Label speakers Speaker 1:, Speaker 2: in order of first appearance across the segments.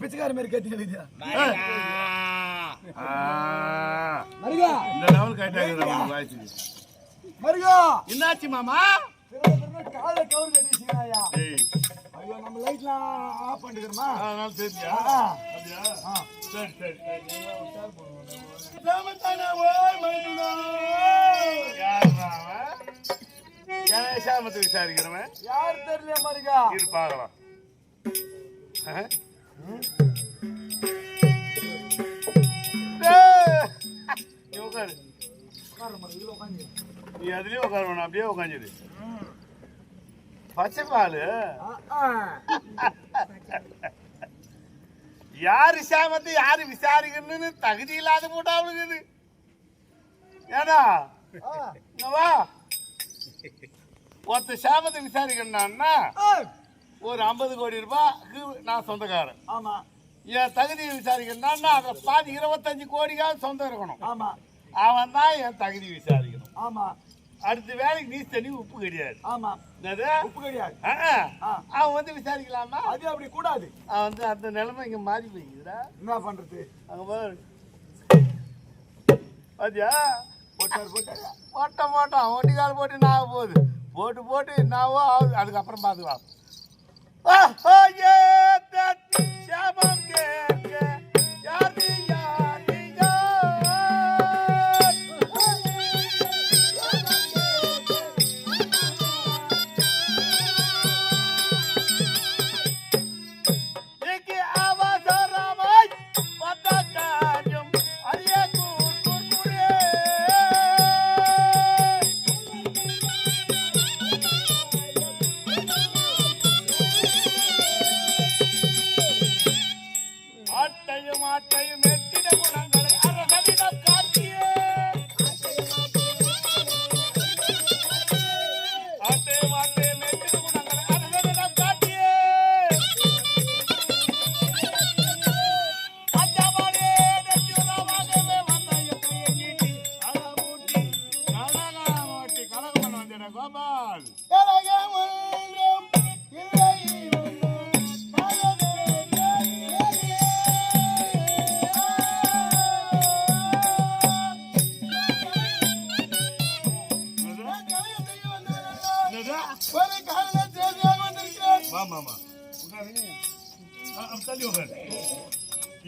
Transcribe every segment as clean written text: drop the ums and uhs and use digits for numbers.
Speaker 1: பிச்சைக்கார மாதிரி கத்தி
Speaker 2: என்னாச்சு மாமா?
Speaker 1: கால கவர் கட்டிச்சியா? ஐயோ நம்ம லைட்லாம் ஆஃப் பண்ணிக்கிறோமா?
Speaker 2: சரியா? சரி சரி சாமத்தை விசாரிக்கிறவன்
Speaker 1: யார் தெரியல மருகா
Speaker 2: இரு பார்க்கலாம். நீ அதுலயே உட்கார அப்படியே உட்காந்துரு. பச்சை பாலு யாரு சாமத்தை யாரு விசாரிக்கணும்னு தகுதி இல்லாத போட்டா அவளுக்கு ஏன்னா வா ஒருத்த சாமத்தை விசாரிக்கணும்னா ஒரு 50 கோடி ரூபாய்க்கு நான் சொந்தக்காரன்.
Speaker 1: ஆமா.
Speaker 2: என் தகுதியை விசாரிக்கணும்னா அதை பாதி 25 கோடிக்காக சொந்தம் இருக்கணும்.
Speaker 1: ஆமா.
Speaker 2: அவன் தான் என் தகுதி விசாரிக்கணும்.
Speaker 1: ஆமா.
Speaker 2: அடுத்த வேலைக்கு நீ தண்ணி உப்பு கிடையாது.
Speaker 1: ஆமா. உப்பு கிடையாது.
Speaker 2: அவன் வந்து விசாரிக்கலாமா?
Speaker 1: அது அப்படி கூடாது.
Speaker 2: அவன் வந்து அந்த நிலைமை இங்க மாறி போய்க்குதுடா.
Speaker 1: என்ன பண்றது?
Speaker 2: அங்க பாரு பாத்தியா? போட்டான் ஒட்டிக்கால் போட்டு நான் போட்டு என்னாவோ அதுக்கப்புறம் பார்த்துக்கலாம்.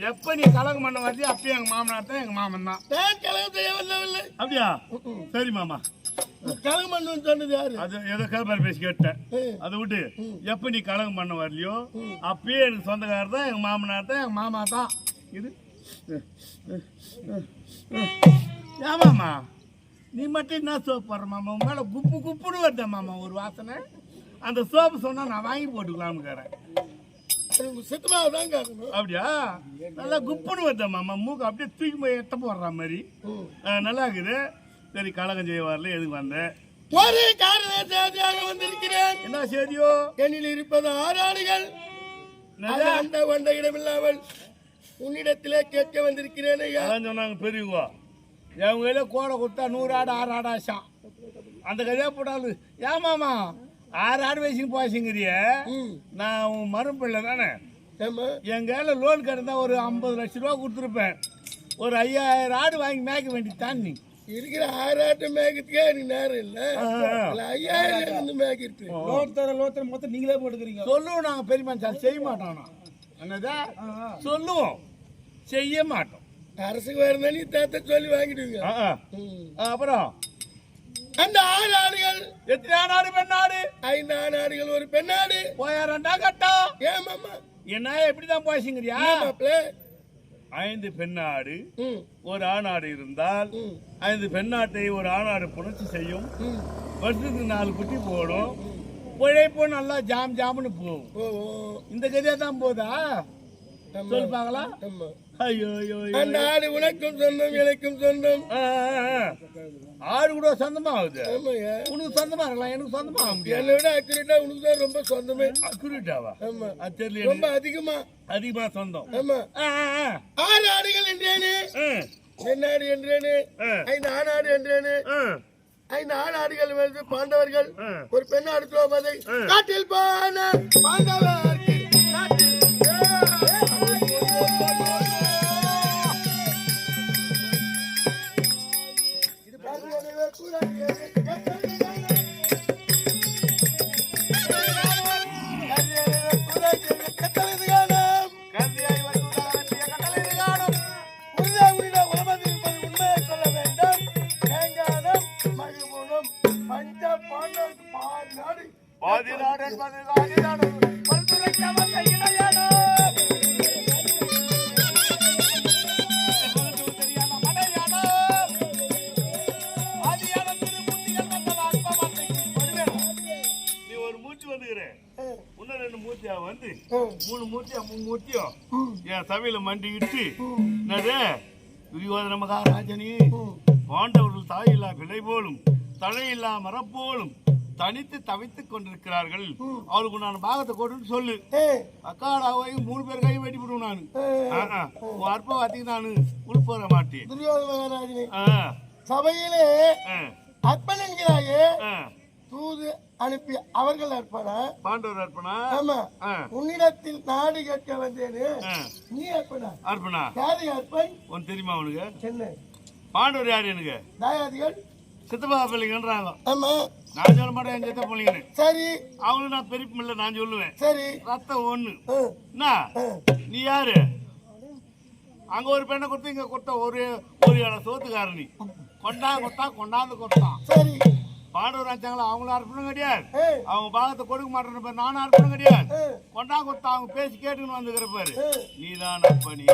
Speaker 2: எப்ப நீ கலகம் பண்ண வரது அப்பயே எங்க மாமனார் தான் எங்க மாமன் தான். அப்படியா? சரி மாமா.
Speaker 1: கலகம் பண்ணு சொன்னது யாரு?
Speaker 2: அது ஏதோ கேபார் பேசி கேட்டேன். அதை விட்டு எப்ப நீ கலகம் பண்ண வரலையோ அப்பயே எனக்கு சொந்தக்காரர் தான் எங்க மாமனார் தான் எங்க மாமா தான். இது ஏமாமா நீ மட்டும் என்ன சோப்பு போடுற மாமா? உன் மேல குப்பு குப்புன்னு வருதா மாமா ஒரு வாசனை? அந்த சோப்பு சொன்னா நான் வாங்கி போட்டுக்கலாம்னுக்கிறேன். அப்படியா? நல்லா குப்புன்னு வருதா மாமா? மூக்கு அப்படியே தூக்கி போய் எட்ட போடுற மாதிரி நல்லா இருக்குது. சரி கலகம் செய்ய வரல, எதுக்கு வந்தேன்?
Speaker 1: ஒரு காரணத்திற்காக வந்திருக்கிறேன்.
Speaker 2: என்ன செய்தியோ?
Speaker 1: என்னில் இருப்பது 6 ஆடுகள். அந்த வந்த இடமில்லாமல் உன்னிடத்திலே கேட்க வந்திருக்கிறேன்.
Speaker 2: அதான் சொன்னாங்க பெரியவங்க. என் கையில கோடை கொடுத்தா 100 ஆடு 6 ஆடு ஆச்சான். அந்த கதையா போட்டாலும் ஏமாமா 6 ஆடு வயசுக்கு போச்சுங்கிறிய. நான் உன் மரும்பிள்ளை தானே. என் கையில லோன் கிடந்தா ஒரு 50 லட்சம் ரூபா கொடுத்துருப்பேன். ஒரு 5000 ஆடு வாங்கி மேய்க்க வேண்டி தான். நீ
Speaker 3: இருக்கிற ஆறாட்டம் மேய்க்கிறதுக்கே எனக்கு நேரம் இல்லை. 5000 வந்து மேய்க்கிறது.
Speaker 1: லோத்தர மொத்தம் நீங்களே போட்டுக்கிறீங்க.
Speaker 2: சொல்லுவோம் நாங்க பெரிய மனுஷன் செய்ய மாட்டோம். என்னதா சொல்லுவோம், செய்ய மாட்டோம்.
Speaker 3: அரசுக்கு வரணும் நீ தாத்த சொல்லி வாங்கிடுவீங்க.
Speaker 2: அப்புறம்
Speaker 3: அந்த 6 ஆடுகள்
Speaker 2: எத்தனை ஆடு பெண்ணாடு?
Speaker 3: 5 ஆணாடுகள் ஒரு பெண்ணாடு.
Speaker 2: போயாரண்டா கட்டா
Speaker 3: ஏன் மாமா
Speaker 2: என்ன எப்படிதான் போய்ச்சிங்கிறியா?
Speaker 3: மாப்பிள்ள
Speaker 2: 5 பெண்ணாடு ஒரு ஆணாடு இருந்தால் 5 பெண்ணாட்டை ஒரு ஆணாடு புணர்ச்சி செய்யும். வருஷத்துக்கு 4 குட்டி போடும். உழைப்போ நல்லா ஜாம் ஜாம்னு போகும். இந்த கதையா தான் போதா? சொல்லி பார்க்கலாம். ஐயோ
Speaker 3: அந்த ஆடு உனக்கும் சொந்தம் எனக்கும் சொந்தம்.
Speaker 2: ஆடு கூட சொந்தமா ஆகுது.
Speaker 3: ஆமாங்க
Speaker 2: உனக்கு சொந்தமா இருக்கலாம், எனக்கு சொந்தமா ஆக முடியாது.
Speaker 3: என்னை விட அக்யூரேட்டா உனக்கு தான் ரொம்ப சொந்தமே.
Speaker 2: அக்யூரேட்டாவா?
Speaker 3: ஆமா
Speaker 2: தெரியல,
Speaker 3: ரொம்ப அதிகமா
Speaker 2: சொந்தம்.
Speaker 3: ஆமா 6 ஆடுகள் என்றேனே, பெண்ணாடு என்றேனே, 5 ஆணாடு என்றேனே. 5 ஆணாடுகள் வந்து பாண்டவர்கள், ஒரு பெண்ணாடு துரோபதை. காட்டில் போன பாண்டவர்கள்
Speaker 2: வந்து 3 மூர்த்தியும் என் சபையில மண்டிக்கிட்டு துரியோதன மகாராஜனே, பாண்டவர்கள் தாயில்லா பிள்ளை போலும் தழையில்லா மரப்போலும் தனித்து தவித்துக் கொண்டிருக்கிறார்கள். அவளுக்கு நான் பாகத்தை கொடுன்னு சொல்லு. அக்காடாவை 3 பேர் கை வெட்டி விடுவோம். நான் அற்பவாத்திக்கு நான் உள்போற மாட்டேன்.
Speaker 3: துரியோதன மகாராஜனே, சபையிலே அற்பன் என்கிறாயே, தூது அனுப்பி அவர்கள் அர்ப்பணா? பாண்டவர் அர்ப்பணா? ஆமா. உன்னிடத்தில் நாடு கேட்க வந்தேனே, நீ அர்ப்பணா? அர்ப்பணா யாரு அர்ப்பன்? உனக்கு தெரியுமா? உனக்கு சென்னை பாண்டவர் யாரு? எனக்கு தாயாதிகள் சித்தப்பா பிள்ளைங்கன்றாங்க. ஆமா, நான் சொல்ல மாட்டேன் என் சித்த பிள்ளைங்கன்னு. சரி, அவங்களும் நான் பெரிய பிள்ளை நான் சொல்லுவேன். சரி, ரத்தம் ஒண்ணு. நீ யாரு? அங்க ஒரு பெண்ணை கொடுத்து இங்க கொடுத்த ஒரு இடம் சோத்துக்காரணி கொண்டாந்து கொடுத்தான். சரி, பாண்டவர் ஆச்சாங்களா? அவங்களும் அர்ப்பணம் கிடையாது. அவங்க பாகத்தை கொடுக்க மாட்டேன்னு நானும் அர்ப்பணம் கிடையாது. கொண்டா கொடுத்தா அவங்க பேசி கேட்டுன்னு வந்துக்கிற பாரு. நீதான் அர்ப்பணி.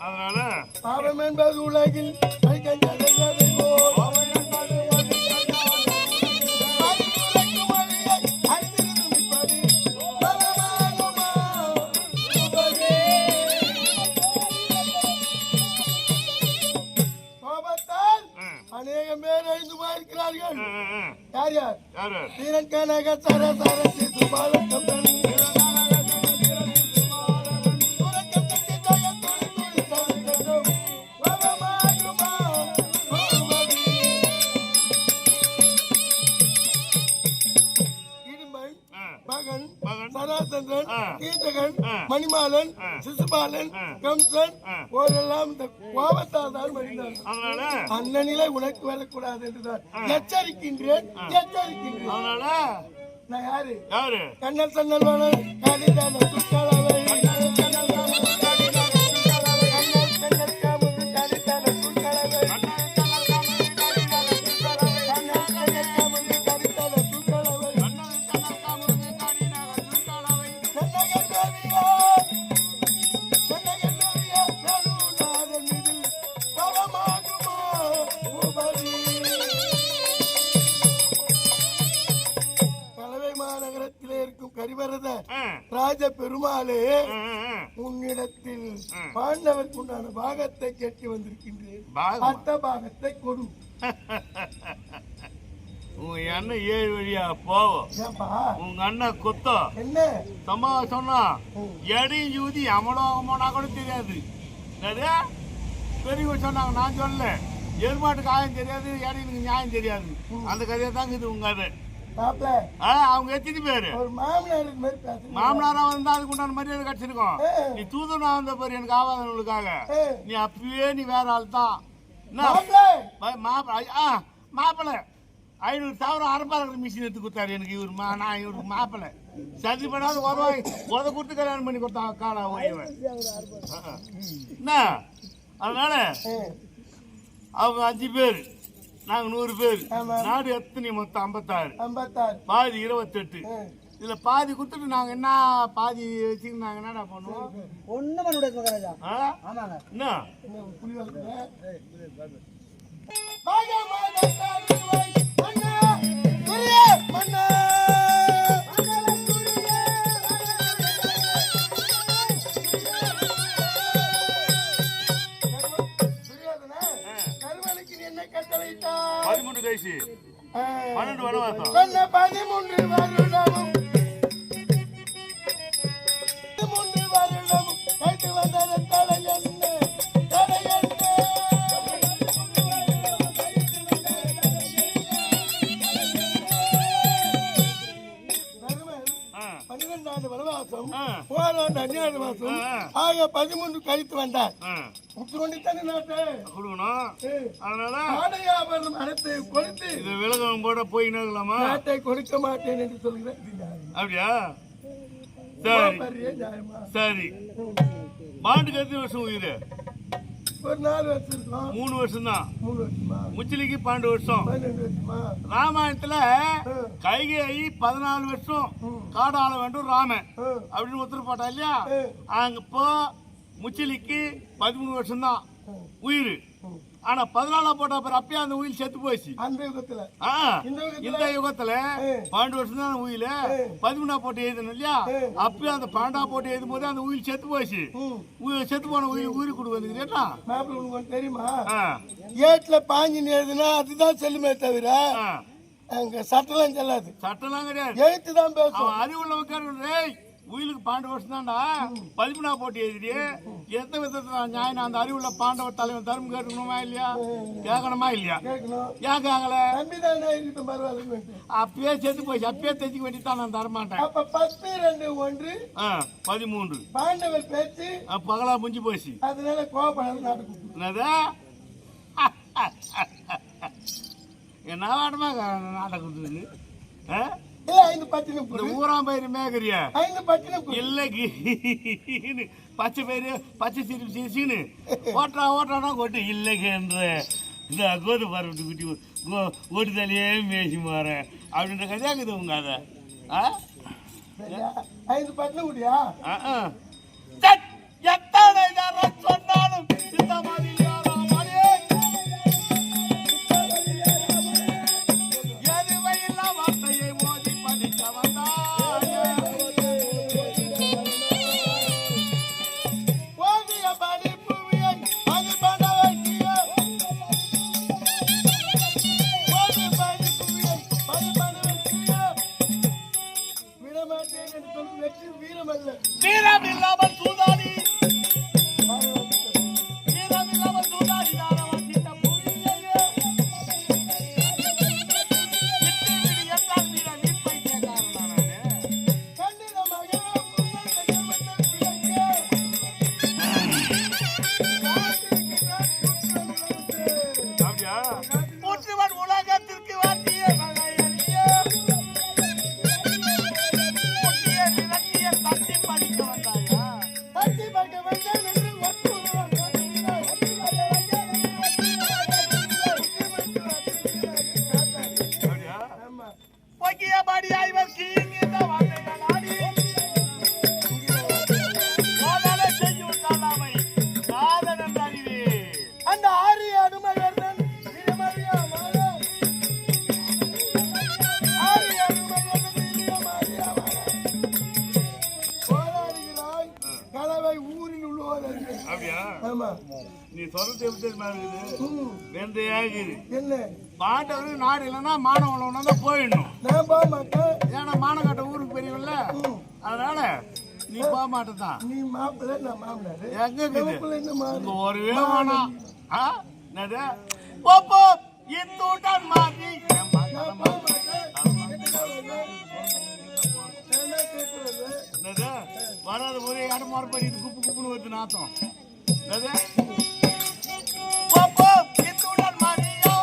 Speaker 3: அதனால பாவம் என்பது உலகில் அநேகம் பேர் ஐந்து இருக்கிறார்கள். யார் யார்? வீரன் கனக சர சராசந்திரன், கீதகன், மணிமாலன், சிசுபாலன், கம்சன் போரெல்லாம் இந்த கோபத்தால் தான் மடிந்தார். அந்த நிலை உனக்கு வரக்கூடாது என்றுதான் எச்சரிக்கின்றேன். அதனால நான் யாரு? கண்ணல் சன்னல் காலிதான துக்காளவை ராஜ பெருமாளே, உன்னிடத்தில் பாண்டவருக்கு உண்டான பாகத்தை கேட்டு வந்திருக்கின்றேன். அந்த பாகத்தை கொடு.
Speaker 2: உங்க அண்ணன் 7 வழியா போவோம்.
Speaker 3: ஏன்பா
Speaker 2: உங்க அண்ணன் குத்தம்
Speaker 3: என்ன
Speaker 2: சம்மா சொன்னா எடையும் ஜூதி அமலோகமானா கூட தெரியாது. பெரியவங்க சொன்னாங்க, நான் சொல்லல. எருமாட்டுக்கு ஆயம் தெரியாது, எடையினுக்கு நியாயம் தெரியாது. அந்த கதையை தாங்க இது உங்க கதை.
Speaker 3: மாப்பிள்ள
Speaker 2: அவங்க எத்தனை பேரு
Speaker 3: ஒரு மாமனாருக்கு மாதிரி பேசுறீங்க.
Speaker 2: மாமனாரா வந்தா அதுக்கு உண்டான மரியாதை கிடைச்சிருக்கும். நீ தூதனா வந்த பாரு எனக்கு ஆவாதவங்களுக்காக. நீ அப்பயே நீ வேற ஆள் தான். மாப்பிள்ள 500,000 அரப்பாளர் மிஷின் எடுத்து கொடுத்தாரு எனக்கு. நான் இவருக்கு மாப்பிள்ள சரி பண்ணாத வருவாய் உத கொடுத்து கல்யாணம் பண்ணி கொடுத்தா காலா ஓய்வன் என்ன. அதனால அவங்க 5 பேர், நாங்க 100 பேர். நாடு எத்தனை மொத்தம் 56, பாதி 28. இதுல பாதி கொடுத்துட்டு நாங்க என்ன பாதி வச்சுக்கிட்டு நாங்க என்னடா பண்ணுவோம்?
Speaker 1: ஒண்ணும் பண்ண முடியாது.
Speaker 2: என்ன
Speaker 3: என்ன கட்டளையிட்டா
Speaker 2: 13 கைசி 12 வனவாசம்
Speaker 3: 13 வருடமும் கைட்டு வந்த தலை என்ன வனவாசம் 4 மாசம் ஆக 13 கழித்து வந்தார். முத்துக்கொண்டுத்தானே நாட்டை
Speaker 2: கொடுக்கணும். அதனால
Speaker 3: ஆடையாபரணம் அனைத்தை கொடுத்து
Speaker 2: இது விலகம் போட போயினாங்களாமா?
Speaker 3: நாட்டை கொடுக்க மாட்டேன் என்று சொல்கிறேன்.
Speaker 2: அப்படியா? சரி சரி. பாண்டுக்கு எத்தனை வருஷம் உயிர்?
Speaker 3: ஒரு 4 வருஷம்,
Speaker 2: 3 வருஷம் தான்.
Speaker 3: 3 வருஷமா?
Speaker 2: முச்சிலிக்கு 12 வருஷம்.
Speaker 3: 12 வருஷமா?
Speaker 2: ராமாயணத்துல கைகேயி 14 வருஷம் காடு ஆள வேண்டும் ராமன் அப்படின்னு உத்தரவு போட்டா இல்லையா? அங்க இப்போ முச்சிலிக்கு 13 வருஷம் தான் உயிர். ஆனா 14 போட்டா பிறகு அப்பயே அந்த உயிர் செத்து போச்சு.
Speaker 3: அந்த யுகத்துல
Speaker 2: இந்த யுகத்துல 12 வருஷம் தான் உயிர். 13 போட்டு எழுதணும் இல்லையா? அப்பயே அந்த 12 போட்டு எழுதும் போது அந்த உயிர் செத்து போச்சு. செத்து போன உயிர் கொடுக்க
Speaker 3: உங்களுக்கு தெரியுமா? ஏட்ல பாஞ்சின்னு எழுதுனா அதுதான் செல்லுமே தவிர அங்க சட்டெல்லாம் செல்லாது.
Speaker 2: சட்டெல்லாம் கிடையாது,
Speaker 3: எழுத்து தான் பேசும்.
Speaker 2: அறிவுள்ள உயிலுக்கு 12 வருஷம் தான்டா. 13 போட்டு எழுதி எந்த விதத்துல நியாயம்? அந்த அறிவுள்ள பாண்டவ தலைவன் தர்மம் கேட்கணுமா இல்லையா? கேட்கணுமா இல்லையா? ஏன் கேட்கல? அப்பயே செத்து போச்சு. அப்பயே தெரிஞ்சுக்க வேண்டியதான். நான் தரமாட்டேன்.
Speaker 3: 10-2-1
Speaker 2: 13
Speaker 3: பாண்டவர் பேச்சு
Speaker 2: பகலா முடிஞ்சு போச்சு.
Speaker 3: அதனால கோபப்படாத.
Speaker 2: என்னது என்ன வாட்டமா நாடகம் ஊராம்பயிறு மேகரியா இல்ல பச்சை பயிறு பச்சை சிரிப்பு சிரிச்சுன்னு ஓட்டானா கொட்டு இல்லைன்ற இந்த கோது பருவத்து குட்டி ஓட்டுதலையே மேசி மாற அப்படின்ற கதையாக்குது உங்க அதை.
Speaker 3: 5 பட்டினம் குடியா?
Speaker 2: எத்தனை சொன்னாலும் இந்த மாதிரி வீரம் இல்லாமல் சூதாடி
Speaker 3: ஆமா
Speaker 2: நீ சொல்றது எப்படி தெரியுமா இருக்குது? ரெண்டு ஏகுது.
Speaker 3: என்ன
Speaker 2: பாண்டவரு நாடு இல்லைன்னா மானவளவனா தான் போயிடணும்.
Speaker 3: நான் போக மாட்டேன்.
Speaker 2: ஏன்னா மானக்காட்ட ஊருக்கு பெரியவல்ல, அதனால நீ போக மாட்டேதான்.
Speaker 3: நீ மாப்பிள்ளை நான் மாமனாரு.
Speaker 2: எங்க இருக்குது
Speaker 3: என்ன
Speaker 2: ஒரு வேணும்? என்னது போப்போ இத்தூட்டன் மாத்தி வராத போதே இடம் மறுபடி குப்பு குப்புன்னு வருது நாத்தம். போப்போ இத்தூட்டன் மாத்தியோ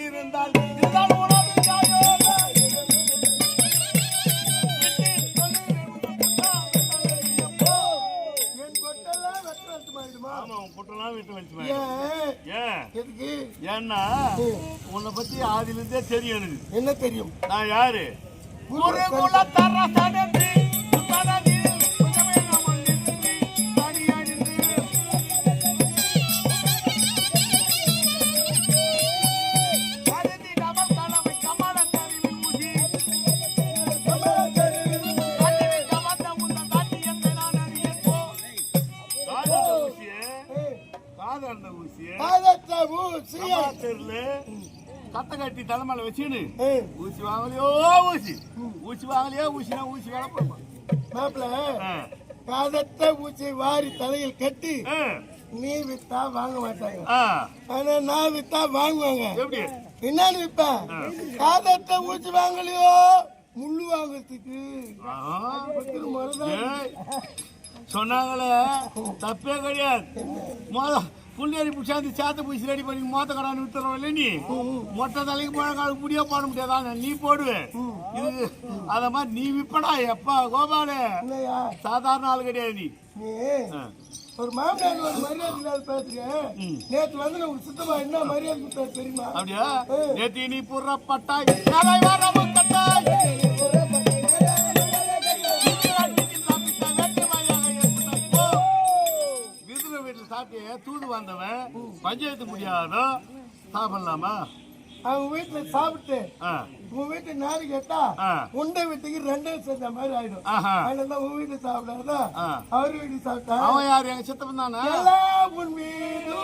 Speaker 2: இருந்தால் ஏன்னா உன்னை பத்தி ஆதில இருந்தே தெரியும் எனக்கு.
Speaker 3: என்ன தெரியும்?
Speaker 2: நான் யாரு? கத்த கட்டி தலைமையில வச்சுன்னு ஊசி வாங்கலையோ ஊசி வாங்கலையோ ஊசினா ஊசி வேலை போடுமா
Speaker 3: மாப்பிள்ள காதத்த ஊசி வாரி தலையில் கட்டி நீ வித்தா வாங்க மாட்டாங்க. ஆனா நான் வித்தா வாங்குவாங்க.
Speaker 2: எப்படி
Speaker 3: என்னன்னு விப்ப? காதத்த ஊசி வாங்கலையோ முள்ளு வாங்கறதுக்கு
Speaker 2: சொன்னாங்களே தப்பே கிடையாது. புள்ளேரி பிடிச்சாந்து சேத்த பூசி ரெடி பண்ணி மோத்த கடான்னு வித்துறோம் இல்லை நீ மொட்டை தலைக்கு முழங்காலுக்கு முடியா போட முடியாதா? நீ போடுவேன் இது அத மாதிரி நீ விப்படா. எப்பா கோபாலு சாதாரண ஆள் கிடையாது நீ.
Speaker 3: ஒரு மாமனார் ஒரு மரியாதை இல்லாத பேசுறேன். நேற்று வந்து நமக்கு சுத்தமா என்ன மரியாதை கொடுத்தாரு தெரியுமா?
Speaker 2: அப்படியா? நேற்று நீ புறப்பட்டாய் தூது வந்தவன் பஞ்சாயத்து முடியாதோ சாப்பிடலாமா?
Speaker 3: அவங்க வீட்டுல சாப்பிட்டு உன் வீட்டு நாடு கேட்டா உண்டை வீட்டுக்கு ரெண்டே சேர்ந்த மாதிரி ஆயிடும். அதனால உன் வீட்டு சாப்பிடாதா அவரு வீட்டு சாப்பிட்டா
Speaker 2: அவன் யாரு? எங்க சித்தப்பன் தானே.
Speaker 3: உன் வீடு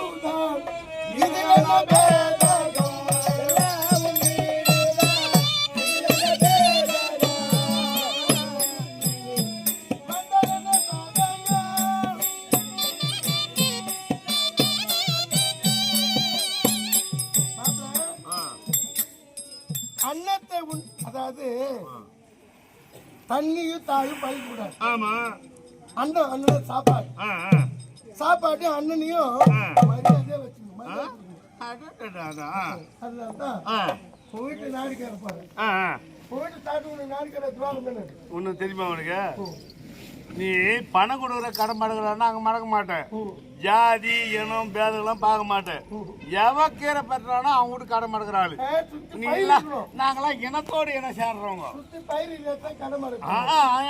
Speaker 3: அன்னத்தை அதாவது தண்ணியும் தாயும் பழக கூடாது.
Speaker 2: ஆமா
Speaker 3: அண்ணன் சாப்பாடு சாப்பாடு அண்ணனையும் மரியாதையா வச்சுக்கணும். அதனாலதான் போயிட்டு நாடு கேட்பாரு. போயிட்டு தாட்டு நாடு கேட்க
Speaker 2: ஒண்ணு தெரியுமா உனக்கு? நீ பணம் கொடுக்குற கடன் மடங்குறான்னா அங்க மடக்க மாட்டேன். ஜாதி இனம் பேதெல்லாம் பார்க்க மாட்டேன். எவ கீரை பெற்றானோ அவங்க வீட்டு கடை மடக்குறாள். நாங்களாம் இனத்தோடு இனம் சேர்றவங்க.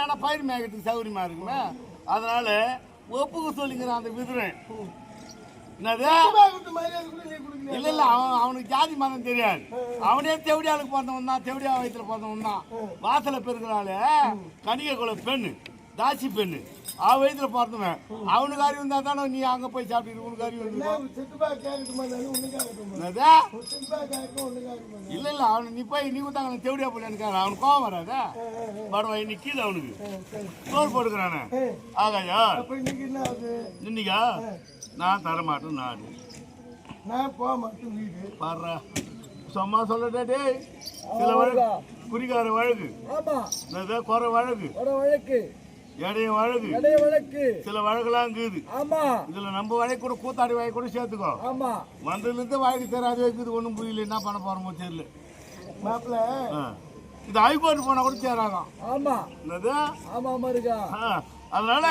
Speaker 2: ஏன்னா பயிர் மேய்க்கிறதுக்கு சௌகரியமா இருக்குமே. அதனால ஒப்புக்கு சொல்லிங்கிறான் அந்த விதுரன். என்னது இல்ல இல்ல அவனுக்கு ஜாதி மதம் தெரியாது. அவனே தெவடியாளுக்கு பிறந்தவன் தான். தெவடியா வயிற்றுல பிறந்தவன் தான். வாசல பெருக்கிறாள் கணிக குல பெண்ணு தாசி பெண்ணு அவ வயிற்றுல பிறந்தவன். அவனுக்கு அறிவு இருந்தா தானே நீ அங்க போய் சாப்பிட்டு உனக்கு அறிவு இல்ல இல்ல அவனு நீ போய் நீ கொடுத்தாங்க தெவடியா போயிட்டு அவனுக்கு கோவம் வராத பரவா இன்னைக்கு கீழே அவனுக்கு தோல் போட்டுக்கிறானே. ஆகாயா இன்னைக்கா நான் தரமாட்டேன் நாடு
Speaker 3: நான் போக மாட்டேன் வீடு
Speaker 2: பாடுறா சும்மா சொல்லட்டே. சில வழக்கு குறிக்கார வழக்கு குறை வழக்கு இடைய வழக்கு சில வழக்கெல்லாம் இருக்குது. இதுல நம்ம வழக்கு கூட கூத்தாடி வழக்கு கூட சேர்த்துக்கோ. வந்ததுல இருந்து வழக்கு தெரியாது வைக்குது. ஒண்ணும் புரியல என்ன பண்ண போறோமோ தெரியல. இது ஹைகோர்ட் போனா கூட சேராதான். அதனால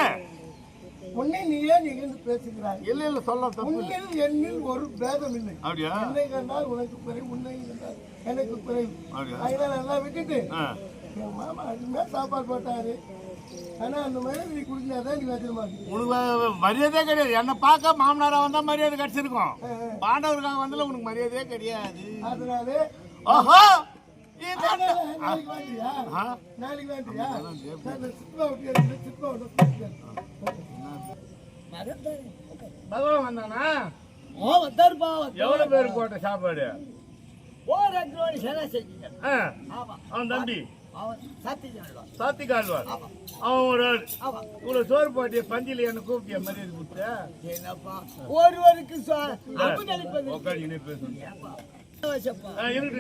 Speaker 3: உன்னை நீயே நீங்க பேசுகிறாய்.
Speaker 2: இல்ல இல்ல சொல்ல தப்பு
Speaker 3: என்னில் ஒரு பேதம் இல்லை.
Speaker 2: அப்படியா?
Speaker 3: என்னை கண்டால் உனக்கு குறை, உன்னை கண்டால் எனக்கு குறை. அதனால எல்லாம் விட்டுட்டு என் மாமா அருமையா சாப்பாடு போட்டாரு. ஆனா அந்த மாதிரி நீ குடிச்சாதான் நீ வச்சிட மாட்டேன்.
Speaker 2: உனக்கு மரியாதையே கிடையாது. என்னை பார்க்க மாமனாரா வந்தா மரியாதை கிடைச்சிருக்கும். பாண்டவருக்காக வந்தால உனக்கு மரியாதையே கிடையாது.
Speaker 3: அதனால
Speaker 2: ஓஹோ
Speaker 3: நாளைக்கு வாங்கியா? நாளைக்கு வாங்கியா? சித்மா விட்டு சித்மா விட்டு
Speaker 2: பகவான் வந்தானா?
Speaker 3: வந்தாருப்பா.
Speaker 2: எவ்வளவு பேர் போட்ட சாப்பாடு? அவன் தம்பி சாத்திகால்வார் அவன் ஒரு இவ்வளவு சோறு போட்டிய பந்தியில என்ன கூப்பிட்டிய மரியாதை கொடுத்த
Speaker 3: ஒருவருக்கு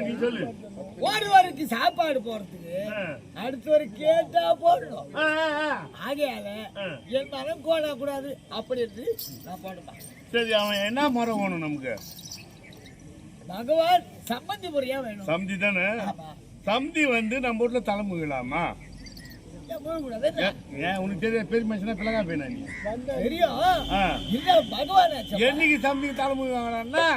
Speaker 2: நீ சொல்லு.
Speaker 3: ஒருவருக்கு சாப்பாடு போறதுக்கு அடுத்தவரு கேட்டா போடணும். ஆகையால என் மனம் கோடா கூடாது அப்படி இருந்து நான் போடுவேன்.
Speaker 2: சரி, அவன் என்ன முறை வேணும் நமக்கு?
Speaker 3: பகவான் சம்மந்தி முறையா வேணும்.
Speaker 2: சம்தி தானே? சம்தி வந்து நம்ம ஊர்ல தலைமுகலாமா? ஏன் உனக்கு தெரிய பெரிய மனுஷனா பிள்ளைகா போயினா நீ
Speaker 3: தெரியும். பகவான்
Speaker 2: என்னைக்கு சம்திக்கு தலைமுகி வாங்கினா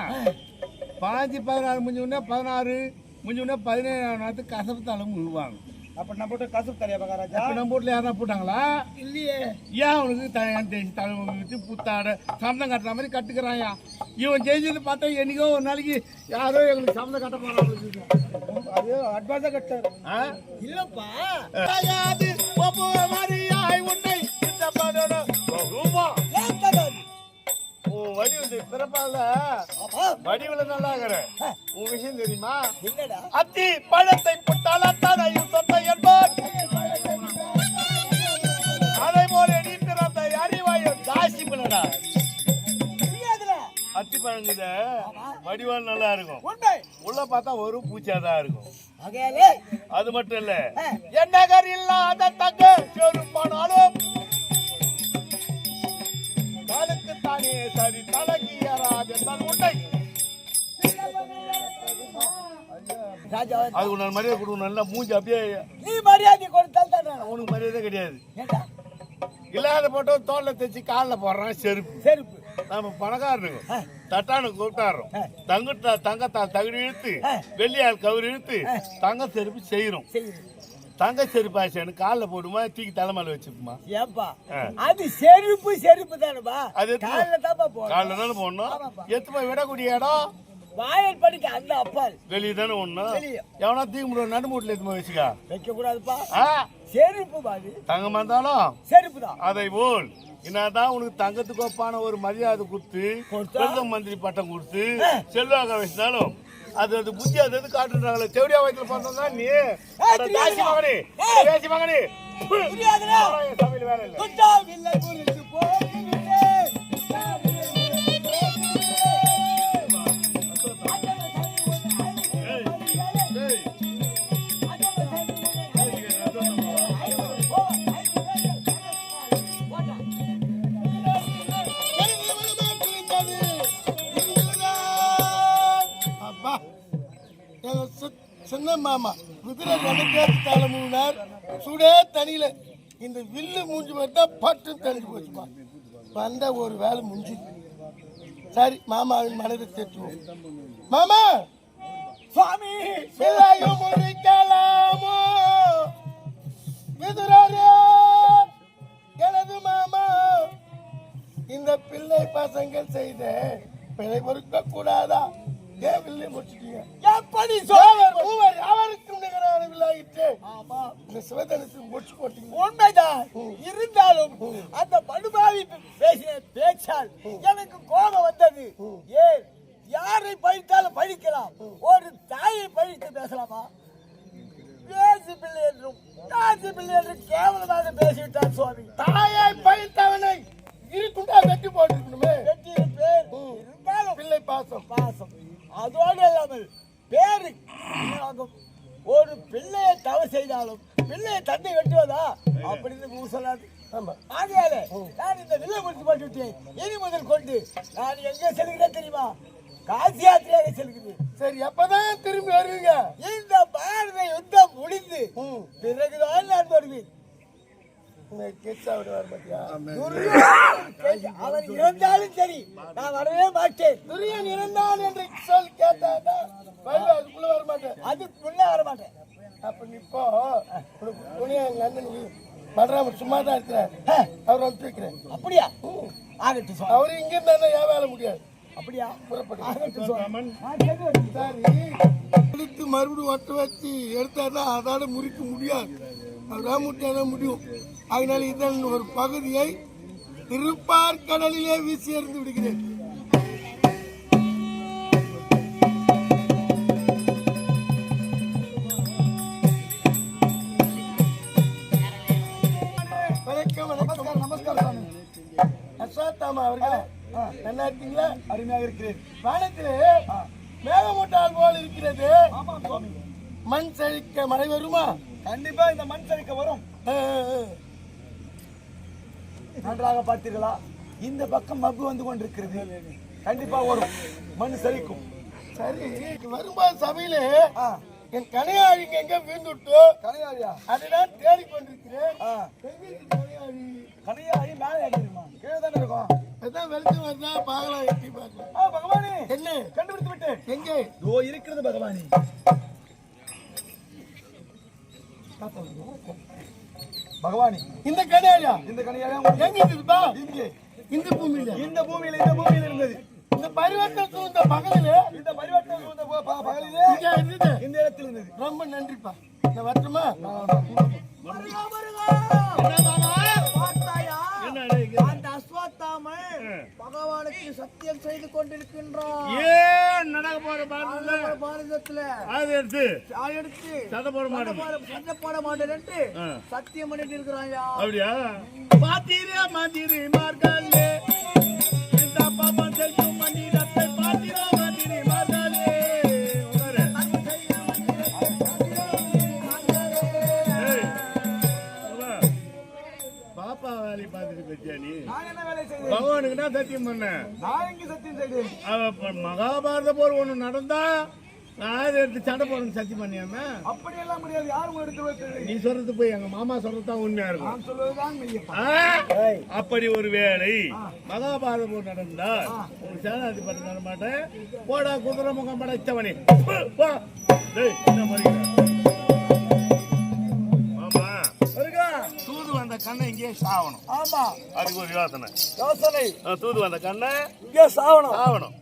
Speaker 2: 5-16 முடிஞ்ச 16 முடிஞ்ச 17 நேரத்துக்கு கசப்பு தலைமுகி விழுவாங்க.
Speaker 1: அப்ப நம்ம போட்டு கசப்பு தலையா பகாராஜா?
Speaker 2: நம்ம வீட்டுல யாரா போட்டாங்களா?
Speaker 3: இல்லையே.
Speaker 2: ஏன் அவனுக்கு தேய்ச்சி தலைமுகி வச்சு புத்தாட சம்மந்தம் கட்டுற மாதிரி கட்டுக்கிறாயா? இவன் ஜெயிச்சது பார்த்தா என்னைக்கோ ஒரு நாளைக்கு யாரோ எங்களுக்கு சம்மந்தம் கட்ட போறாங்க.
Speaker 1: அது அட்வான்ஸா கட்டாரு.
Speaker 3: இல்லப்பா
Speaker 2: வடிவுல நல்லா இருக்கிற உன் விஷயம் தெரியுமா? அத்தி பழத்தை புட்டால் அத்தானையும் சொத்தை என்பார். அதை போல நீ பிறந்த அறிவாயம் தாசி பிள்ளடா. அத்தி பழங்குத வடிவால் நல்லா இருக்கும். உள்ள பார்த்தா ஒரு பூச்சாதான் இருக்கும். அது மட்டும் இல்ல, என்னகர் இல்லாத தங்க செருப்பானாலும் தனக்கு தானே சரி தலகி ஏறாது என்பது உண்மை. அது உன்னால் மரியாதை கொடுக்கணும். நல்லா மூஞ்சி அப்படியே
Speaker 3: நீ மரியாதை கொடுத்தால்
Speaker 2: உனக்கு மரியாதை கிடையாது. இல்லாத போட்டு தோல்ல தைச்சு காலில் போடுறான் செருப்பு.
Speaker 3: செருப்பு
Speaker 2: நாம பணக்காரனுங்க தட்டானு கூப்பிட்டாரோம். தங்கத்தால் தகுதி இழுத்து வெள்ளியால் கவுரி இழுத்து தங்க செருப்பு செய்யறோம். தங்க செருப்பு ஆசைன்னு காலில் போடுமா தூக்கி தலைமையில வச்சுப்போமா?
Speaker 3: ஏப்பா அது செருப்பு தானேப்பா?
Speaker 2: அது
Speaker 3: காலில் தானே
Speaker 2: போடணும். எத்து போய் விடக்கூடிய இடம்
Speaker 3: வாயல் படிக்க அந்த அப்பால்
Speaker 2: வெளியே தானே ஒண்ணும். எவனா தூக்கி முடியும் நடுமூட்டில் எத்து வச்சுக்கா
Speaker 3: வைக்க கூடாதுப்பா. செருப்பு பாது
Speaker 2: தங்கமா இருந்தாலும்
Speaker 3: செருப்பு தான்.
Speaker 2: அதை போல் என்னதான் உனக்கு தங்கத்துக்கு ஒப்பான ஒரு மரியாதை கொடுத்து பிரதம மந்திரி பட்டம் கொடுத்து செல்வாக்க வச்சினாலும் அது புத்தி அது காட்டுறாங்களே. தேவடியா வயசுல பார்த்தோம்னா நீ தாசி மகனே பேசி மகனே சமையல் வேலை இல்லை.
Speaker 3: சின்ன மாமா குதிரை நடக்காது தலைமுனார் சுடே தனியில இந்த வில்லு மூஞ்சி பார்த்தா பட்டு தனிஞ்சு போச்சுமா. வந்த ஒரு வேலை முடிஞ்சு. சரி மாமாவின் மனதை தேற்றுவோம். மாமா சுவாமி பிள்ளையும் முடிக்கலாமோ விதுராரே எனது மாமா. இந்த பிள்ளை பசங்கள் செய்த பிழை பொறுக்க கூடாதா? வில்லை முடிச்சிட்டீங்க. எப்படி மூவர் அவருக்கும் நிகரான வில்லாயிட்டு இந்த சிவதனத்துக்கு முடிச்சு போட்டீங்க. உண்மைதான். இருந்தாலும் அந்த படுபாவி பேசிய பேச்சால் எனக்கு கோபம் வந்தது. ஏன் யாரை பழித்தாலும் பழிக்கலாம், ஒரு தாயை பழித்து பேசலாமா? பேசி பிள்ளை என்றும் தாசி பிள்ளை என்றும் கேவலமாக பேசிவிட்டார் சுவாமி. தாயை பழித்தவனை இருக்குண்டா வெட்டி போட்டுக்கணுமே. வெற்றியின் பேர் இருந்தாலும் பிள்ளை பாசம் அதோடு இல்லாமல் பேரு ஒரு பிள்ளையை தவறு செய்தாலும் பிள்ளையை தந்தை வெட்டுவதா அப்படின்னு சொல்லாது. ஆகையால நான் இந்த வில்லை முடித்து போட்டு விட்டேன். இனி முதல் கொண்டு நான் எங்க செல்கிறேன் தெரியுமா? காசி யாத்திரையாக செல்கிறேன். சரி, எப்பதான் திரும்பி வருவீங்க? இந்த பாரத யுத்தம் முடிந்து பிறகுதான் நான் வருவேன். அவன் இறந்தாலும் சரி நான் வரவே மாட்டேன். துரியன் இறந்தான் என்று சொல் கேட்டா அதுக்குள்ள வர மாட்டேன். அதுக்குள்ள வர மாட்டேன். அப்ப நீ இப்போ உனக்கு துணியா எங்க அண்ணனுக்கு பண்றாம சும்மா தான் இருக்கிறேன். அவர் வந்து வைக்கிறேன்.
Speaker 1: அப்படியா? ஆகட்டும் சுவாமி.
Speaker 3: அவரு இங்க இருந்தா ஏன் வேலை முடியாது.
Speaker 1: அப்படியா?
Speaker 3: புறப்படு.
Speaker 1: ஆகட்டும் சுவாமி.
Speaker 3: சரி, எடுத்து மறுபடியும் ஒட்ட வச்சு எடுத்தாதான் அதால முறிக்க முடியாது. அதான் முட்டாதான் முடியும். அதனால இதன் ஒரு பகுதியை திருப்பார் கடலிலே வீசி எறிந்து விடுகிறேன்.
Speaker 1: நமஸ்காரம் சுவாமி.
Speaker 3: அஸ்வத்தாமா அவர்களே, நல்லா இருக்கீங்களா?
Speaker 1: அருமையாக இருக்கிறேன்.
Speaker 3: வானத்திலே மேகமூட்டால் போல் இருக்கிறது.
Speaker 1: ஆமாம் சுவாமி.
Speaker 3: மண் செழிக்க மழை வருமா?
Speaker 1: கண்டிப்பா இந்த மண் செழிக்க வரும். நன்றாக பார்த்தீர்களா? இந்த பக்கம் மப்பு வந்து கொண்டிருக்கிறது. கண்டிப்பா வரும், மண் செழிக்கும்.
Speaker 3: சரி, வரும்போது சபையிலே என் கனையாழிங்க எங்க வீழ்ந்துட்டு
Speaker 1: கனையாழியா?
Speaker 3: அதுதான் தேடிக்கொண்டிருக்கிறேன். கனையாழி
Speaker 1: கனையாழி மேலே ஏறிடுமா? கீழே தானே இருக்கும்.
Speaker 3: அதான் வெளிச்சம் வருதா பார்க்கலாம், எட்டி பார்க்கலாம்.
Speaker 1: பகவானே,
Speaker 3: என்ன
Speaker 1: கண்டுபிடித்து விட்டேன்.
Speaker 3: எங்கே?
Speaker 1: ஓ இருக்கிறது பகவானே. பகவானே,
Speaker 3: இந்த கனையாழியா?
Speaker 1: இந்த கனையாழியா
Speaker 3: எங்க இருக்குதுப்பா?
Speaker 1: இங்கே.
Speaker 3: இந்த பூமியில
Speaker 1: இருந்தது.
Speaker 3: இந்த பரிவர்த்தனை சூழ்ந்த பகலிலே
Speaker 1: இந்த பரிவர்த்தனை சூழ்ந்த பகலிலே
Speaker 3: இங்க இருந்தது.
Speaker 1: இந்த இடத்தில் இருந்தது.
Speaker 3: ரொம்ப நன்றிப்பா. நான் வரட்டுமா?
Speaker 4: அந்த அஸ்வத்தாமன் பகவானுக்கு சத்தியம் செய்து கொண்டிருக்கின்றான்.
Speaker 2: ஏன் நடக்க போற
Speaker 4: பாரதத்துல
Speaker 2: எடுத்து
Speaker 4: சண்டை போட மாட்டேன் என்று சத்தியம் பண்ணிட்டு இருக்கிறாயா?
Speaker 2: அப்படியா? பாத்தீரே மந்திரி மார்காலே இந்த பாப்பன் செல்லும் மந்திரத்தை பாத்தீரே மந்திரி மார்காலே பாப்பா வேலை பார்த்துட்டு பத்தியா நீ?
Speaker 1: நான் என்ன வேலை செய்தேன்?
Speaker 2: பகவானுக்கு தான் சத்தியம் பண்ணேன்.
Speaker 1: நான் எங்க சத்தியம் செய்தேன்?
Speaker 2: மகாபாரத போர் ஒண்ணு நடந்தா நான் அதை எடுத்து சண்டை போடணும் சத்தியம் பண்ணியாம?
Speaker 1: அப்படியெல்லாம் முடியாது. யாரும் எடுத்து வைத்தது?
Speaker 2: நீ சொல்றது போய் எங்க மாமா சொல்றதுதான் உண்மையா இருக்கும்.
Speaker 1: நான் சொல்வதுதான் மெய்யப்பா.
Speaker 2: அப்படி ஒரு வேலை மகாபாரத போர் நடந்தா ஒரு சேனாதிபதி நட மாட்டேன். போடா குதிரை முகம் படைத்தவனே, போ. டேய், என்ன பண்ணுற? ஆமா,
Speaker 1: வருகா.
Speaker 2: தூது வந்த கண்ணை இங்கே சாவணும்.
Speaker 1: ஆமா,
Speaker 2: அதுக்கு ஒரு யோசனை.
Speaker 1: யோசனை.
Speaker 2: தூது வந்த கண்ணை
Speaker 1: இங்கே சாவணும்.
Speaker 2: சாவணும்.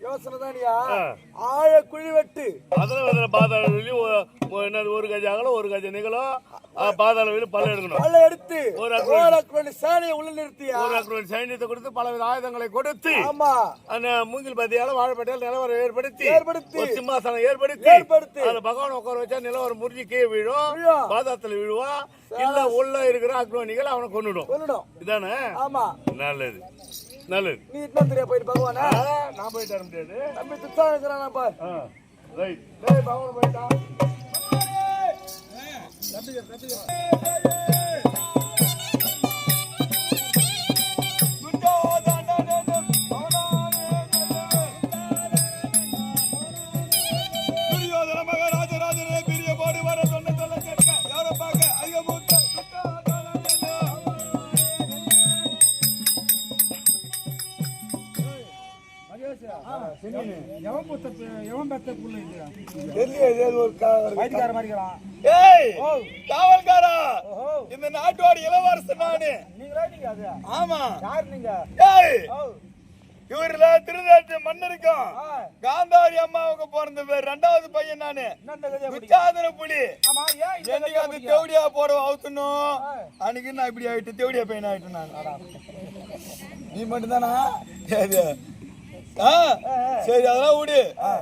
Speaker 1: யோசனை தானியா? ஆழ குழி வெட்டு.
Speaker 2: அதுல பாதாள வெளி என்னது, ஒரு கஜ அகலம் ஒரு கஜ நிகழும். பாதாள வெளி பல்ல எடுக்கணும்.
Speaker 1: பல்ல எடுத்து ஒரு அக்ரோனி சாணியை உள்ள நிறுத்தியா?
Speaker 2: ஒரு அக்ரோனி சைன்யத்தை கொடுத்து பலவித ஆயுதங்களை கொடுத்து,
Speaker 1: ஆமா,
Speaker 2: அந்த மூங்கில் பத்தியால வாழைப்பட்டியால் நிலவரம் ஏற்படுத்தி ஒரு சிம்மாசனம் ஏற்படுத்தி அந்த பகவான் உட்கார வச்சா நிலவரம் முறிஞ்சு கீழே விழும், பாதாளத்துல விழுவா. இல்ல உள்ள இருக்கிற அக்ரோனிகள் அவனை கொன்னுடும். இதானே?
Speaker 1: ஆமா,
Speaker 2: நல்லது நல்லது.
Speaker 1: நீ இன்னும் தெரியா போயிட்டு பகவானா?
Speaker 2: நான் போயிட்டு வர முடியாது.
Speaker 1: தம்பி துத்தா இருக்கிறானா பார்.
Speaker 2: ரைட்.
Speaker 1: பகவான் போயிட்டா.
Speaker 3: காவல்காரா, இந்த நாட்டோட இளவரசன் நானு. ஆமா, இவருல திருநாட்டு மன்னருக்கும் காந்தாரி அம்மாவுக்கு பிறந்த பேர் ரெண்டாவது பையன் நானு. விச்சாதன புலி. என்னைக்கு அந்த தேவடியா போட அவுத்தணும், அன்னைக்கு நான் இப்படி ஆயிட்டு தேவடியா பையன் ஆயிட்டு நான். நீ மட்டும்தானா? சரி, அதெல்லாம் விடு.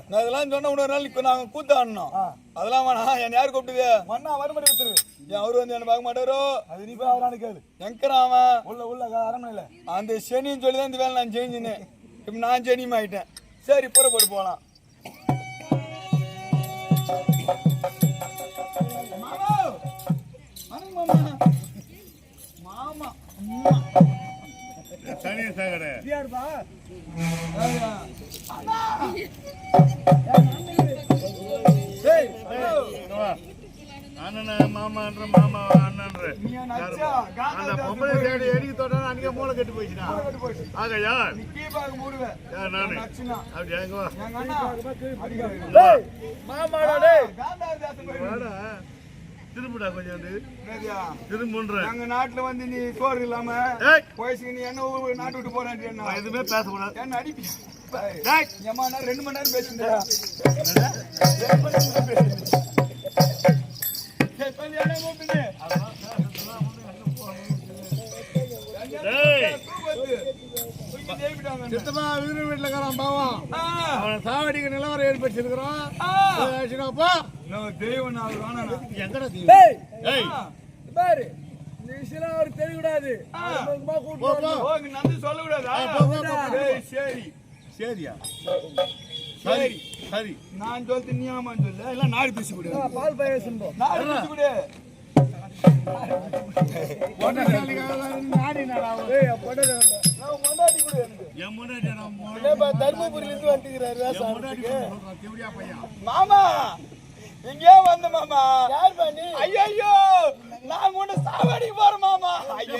Speaker 3: நான் இதெல்லாம் சொன்ன இன்னொரு நாள் இப்ப நாங்க கூத்தாடணும். அதெல்லாம் வேணா. என்ன யாரு கூப்பிட்டுது?
Speaker 1: மண்ணா வரும்படி வித்துரு.
Speaker 3: அவரு வந்து என்ன பார்க்க மாட்டாரோ?
Speaker 1: அது நீ போய் அவரானு கேளு.
Speaker 3: எங்கராமா
Speaker 1: உள்ள அரண்மனையில
Speaker 3: அந்த சனின்னு சொல்லிதான் இந்த வேலை நான் செஞ்சினேன். இப்ப நான் சனியும் ஆயிட்டேன். சரி, புறப்பட்டு போலாம். மாமா
Speaker 2: தனியா சாகர
Speaker 1: யாருப்பா?
Speaker 2: அண்ணன் அண்ணன் மாமான்ற மாமா அண்ணன்ற
Speaker 1: நீ நச்சா
Speaker 2: அந்த பொம்பளை தேடி எடிக்கு தொட்டாலும் அன்னைக்கே மூளை கெட்டு போயிடுச்சுனா ஆக யார்
Speaker 1: நீ கீபாக மூடுவே
Speaker 2: யார் நானு
Speaker 1: நச்சுனா
Speaker 2: அப்படி எங்க வா
Speaker 1: எங்க அண்ணா
Speaker 4: டேய் மாமாடா டேய்
Speaker 1: காந்தார் தேசம் போய்
Speaker 2: வாடா திரும்புடா கொஞ்சம் வந்து
Speaker 1: என்னதியா
Speaker 2: திரும்புன்ற
Speaker 1: எங்க நாட்டுல வந்து நீ சோறு இல்லாம
Speaker 2: ஏய்
Speaker 1: போயிச்சு நீ என்ன நாட்டு விட்டு போறான் என்ன
Speaker 2: நான் எதுவுமே பேசக்கூடாது
Speaker 1: என்ன அடிப்பி
Speaker 2: டேய்
Speaker 1: ஏமா நான் 2 மணி நேரம் பேசுறேன்
Speaker 2: டேய் சித்தப்பா வீடு வீட்டுல இருக்கான் பாவம் அவனை சாவடிக்கு நிலவரம் ஏற்படுத்திருக்கிறான்
Speaker 1: தெய்வம் நான் வேணா
Speaker 2: எங்கடா
Speaker 4: டேய்
Speaker 2: ஏய்
Speaker 4: பாரு இந்த விஷயம் அவர் தெரியக்கூடாது சும்மா கூட்டு
Speaker 1: ஓ இங்க நந்து சொல்ல கூடாதா டேய் சரி
Speaker 2: சரியா சரி சரி
Speaker 1: நான் சொல்லிட்டு நீ ஆமான்னு சொல்ல இல்ல நாடு பேசி கொடு
Speaker 4: பால் பாயசம் போ
Speaker 1: நாடு பேசி கொடு
Speaker 2: நாடி நடாவும்
Speaker 4: டேய் பொடை
Speaker 1: நான் முன்னாடி கொடு எனக்கு
Speaker 2: என் முன்னாடி நான்
Speaker 3: என்னப்பா தர்மபுரியில இருந்து வந்துக்கிறாரு
Speaker 2: என் முன்னாடி தேவடியா பையன்
Speaker 1: மாமா இங்கே வந்த மாமா
Speaker 3: யார் பண்ணி
Speaker 1: ஐயோ நான் உன்னை சாவடிக்கு போறேன் மாமா ஐயோ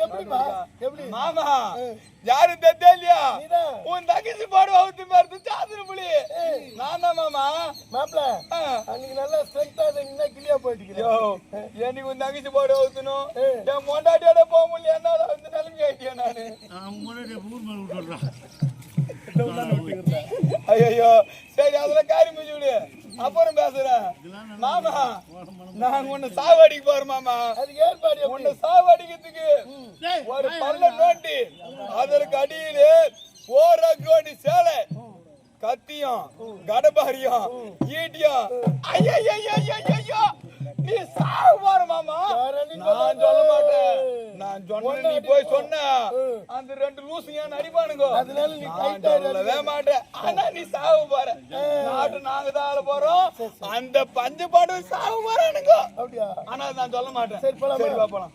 Speaker 3: எப்படிப்பா எப்படி
Speaker 1: மாமா யாரு தெரியலையா
Speaker 3: நீதான்.
Speaker 1: உன் தங்கச்சி பாடு அவுத்து மருந்து சாதுரு புலி நான் தான் மாமா
Speaker 3: மாப்பிள அன்னைக்கு நல்லா ஸ்ட்ரென்த்தா இருந்தீங்கன்னா கிளியா போயிட்டு
Speaker 1: யோ எனக்கு உன் தங்கச்சி பாடு அவுத்தணும் என் மொண்டாட்டியோட போக முடியல என்னால வந்து நிலைமை ஆயிட்டியா நானு
Speaker 2: அவன் முன்னாடி ஊர் மேல விட்டுறான்
Speaker 1: ஐயோ சரி அதெல்லாம் காரி முடிச்சு விடு அப்புறம் பேசுறேன் மாமா நான் உன்னை சாவடிக்கு போறேன் மாமா
Speaker 3: அதுக்கு ஏற்பாடு
Speaker 1: உன்னை சாவடிக்கிறதுக்கு ஒரு பல்ல நோண்டி அதற்கு அடியிலே ஓரக்கோடி சேலை கத்தியும் கடபாரியும் ஈட்டியும் ஐயோ நீ சாவு போற மாமா நான் சொல்ல மாட்டேன் நான் சொன்ன நீ போய் சொன்ன அந்த 2 லூசுங்க அடிப்பானுங்க
Speaker 3: அதனால நீ
Speaker 1: நான் சொல்லவே மாட்டேன் ஆனா நீ சாவு போற நாட்டு நாங்க தான் ஆள போறோம் அந்த பஞ்சு பாடு சாவு போறானுங்க
Speaker 3: அப்படியா
Speaker 1: ஆனா நான் சொல்ல மாட்டேன்
Speaker 3: சரி, போலாம்,
Speaker 1: சரி வா போலாம்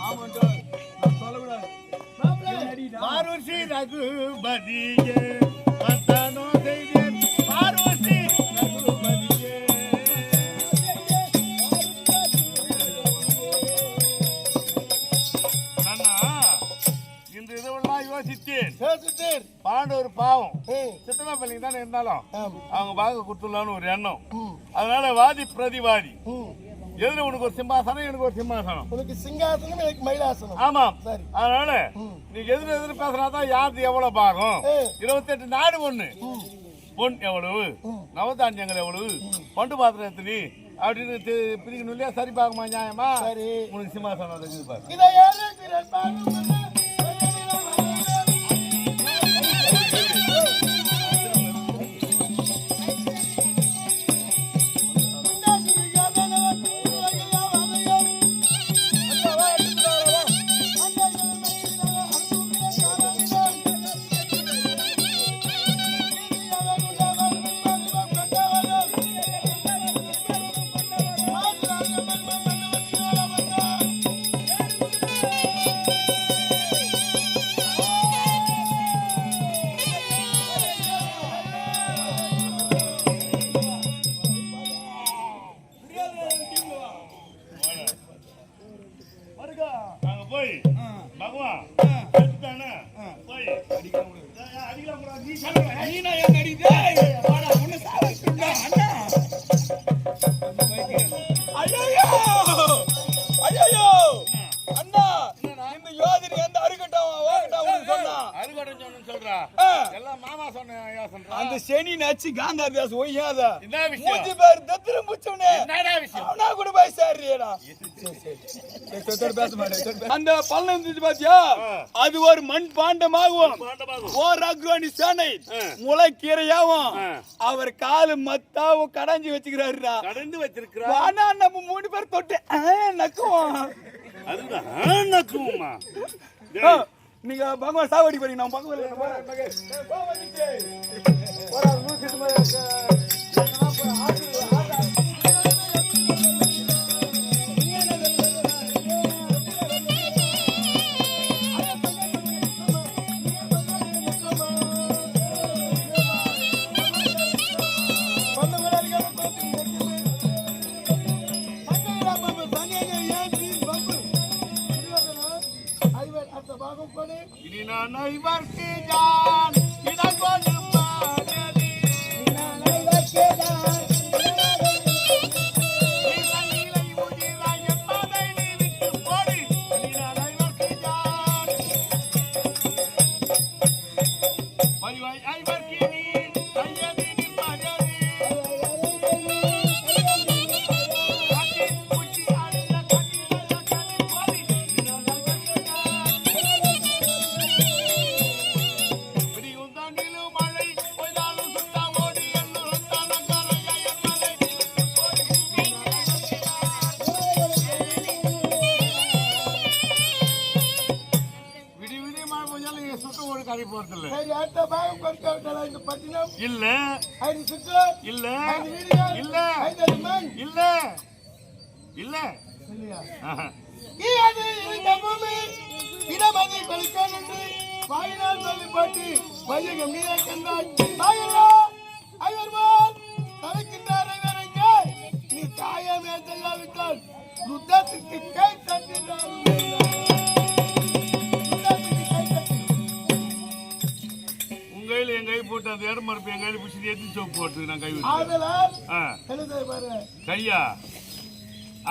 Speaker 1: ஆமா நான் சொல்லக்கூடாது
Speaker 2: பார்வசி ரகுபதியே வந்தனோ செய்தேன் பார்வசி ரகுபதியே அண்ணா இந்த இதுவெல்லாம் யோசித்தேன் பாண்டவர் பாவம் சித்தனா பள்ளிக்கு தானே இருந்தாலும் அவங்க பாக குடுத்துடலான்னு ஒரு எண்ணம் அதனால வாதி பிரதிவாதி எதுல உனக்கு ஒரு சிம்மாசனம் எனக்கு ஒரு சிம்மாசனம்
Speaker 3: உனக்கு சிங்காசனம் எனக்கு மயிலாசனம்
Speaker 2: ஆமாம்
Speaker 3: சரி.
Speaker 2: அதனால நீ எதிர பேசுறாதான் யாருக்கு எவ்வளவு பாகம் 28 நாடு ஒண்ணு பொன் எவ்வளவு நவதானியங்கள் எவ்வளவு பண்டு பாத்திரம் எத்தனை அப்படின்னு பிரிக்கணும் இல்லையா சரி பாகமா நியாயமா
Speaker 3: சரி.
Speaker 2: உனக்கு சிம்மாசனம் இருக்குது பாரு
Speaker 3: இதை ஏறுகிறேன் பாருங்க.
Speaker 2: அங்க போய் பகவான் எடுத்துட்டானே போய் அடிக்கலாம் கூடாது நீ சொல்லுங்க
Speaker 1: நீ நான் என்ன அடிதே வாடா உன்னை சாவடிச்சுடா அண்ணா ஐயோ அண்ணா இந்த யோதினி எந்த அருகட்டம் வாங்கட்டும் சொன்னா
Speaker 2: அறுகடன் சொன்னு சொல்றா எல்லாம் மாமா சொன்ன யோசனை
Speaker 1: அந்த சனி நச்சு காந்தா தேச ஒய்யாத
Speaker 2: என்ன விஷயம்
Speaker 1: மூஞ்சி பேர் தத்திர முச்சவனே
Speaker 2: என்னடா விஷயம்
Speaker 1: அவனா கூட போய் சேர்றியடா பேச மாட்டேன் அந்த பள்ளம் இருந்துச்சு பாத்தியா அது ஒரு மண் பாண்டமாகும் ஓர் அக்ரோனி சேனை முளை கீரையாவும் அவர் காலு மத்தாவும் கடைஞ்சி வச்சுக்கிறாருடா
Speaker 2: கடந்து வச்சிருக்கிறா
Speaker 1: ஆனா நம்ம 3 பேர் தொட்டு நக்குவோம்
Speaker 2: அதுதான் நக்குமா
Speaker 1: நீங்க பகவான் சாவடி போறீங்க நான் பகவான்
Speaker 3: சரி, அடுத்த பாகம் கொடுக்க விட்டதா இந்த பட்டினம்?
Speaker 2: இல்ல
Speaker 3: 5 சுற்று,
Speaker 2: இல்ல
Speaker 3: 5 வீடுகள்,
Speaker 2: இல்ல
Speaker 3: 5 மண்.
Speaker 2: இல்ல இல்ல
Speaker 3: இல்லையா?
Speaker 2: ஆஹா.
Speaker 3: ஈயாது இருந்த பூமி இடமதி கொளித்தான் என்று வாயினால் சொல்லி போட்டு வையகம் நீரை கண்டாய். தாயல்லா, ஐயர்வாள் தலைக்கின்றார் ஐவரங்கே. நீ தாயமே செல்லாவிட்டால் யுத்தத்திற்கு கை தட்டினார்.
Speaker 2: உங்க கையில என் கை போட்டு அந்த இடம் மறுப்பு என் கையில பிடிச்சி ஏற்றி சோப்பு போட்டு நான் கை விட்டு
Speaker 3: ஆதலால் என்ன செய்ய பாரு
Speaker 2: கையா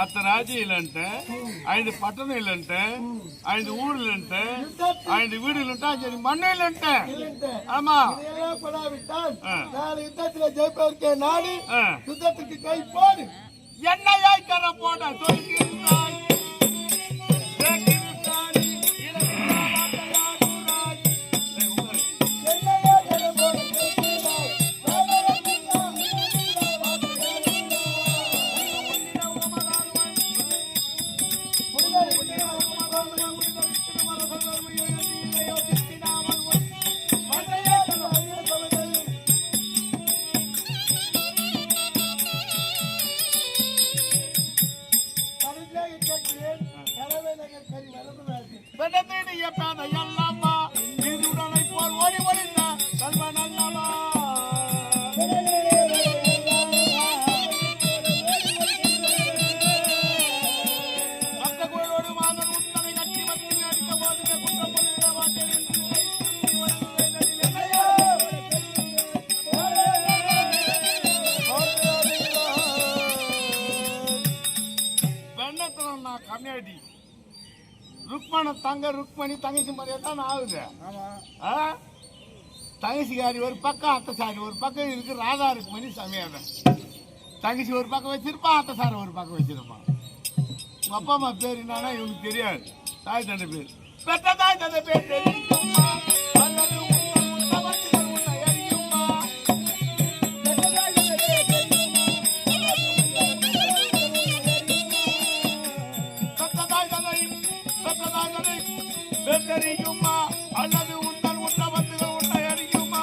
Speaker 2: அத்த ராஜ்யம் இல்லன்ட்டேன் 5 பட்டணம் இல்லன்ட்டேன் 5 ஊர் இல்லன்ட்டேன் 5 வீடு இல்லன்ட்டேன் சரி மண்ணு இல்லன்ட்டேன்
Speaker 3: இல்லைன்ட்டு.
Speaker 2: ஆமா
Speaker 3: இதையெல்லாம் கொடாவிட்டால் நாளை யுத்தத்துல ஜெயிப்பதற்கு நாடு
Speaker 2: ஆ.
Speaker 3: யுத்தத்துக்கு கை போடு.
Speaker 2: என்ன யாய்க்கார போட சொல்கிறாய்
Speaker 3: என்னையா ஜனம் போல பேசுகிறாய்?
Speaker 2: பெண்ணத்தீடிய பேதை எல்லாமா இதுடனை போல் ஓடி ஒளிந்த கல்வன் அல்லவா அந்த கோளோடு மாதன் உத்தனை கட்டி வச்சு அடித்த போதுமே குற்றம் கொள்கிற வாட்டேன் பெண்ணத்தனம் நான் கம்மியாடி ருக்மண தங்க ருக்மணி தங்கச்சி மாதிரியே தான் ஆகுது தங்கச்சிக்காரி ஒரு பக்கம் அத்தை சாரி ஒரு பக்கம் இருக்கு ராதா ருக்மணி சமையாதான் தங்கச்சி ஒரு பக்கம் வச்சிருப்பான் அத்தை சாரி ஒரு பக்கம் வச்சிருப்பான் உங்க அப்பா அம்மா பேர் என்னன்னா இவனுக்கு தெரியாது தாய் தந்தை பேர் பெற்ற தாய் தந்தை பேர் தெரியுமா அல்லது உன்னை அறியுமா தெரியுமா அல்லது உங்கள் உத்தமத்துகள் உன்னை அறியுமா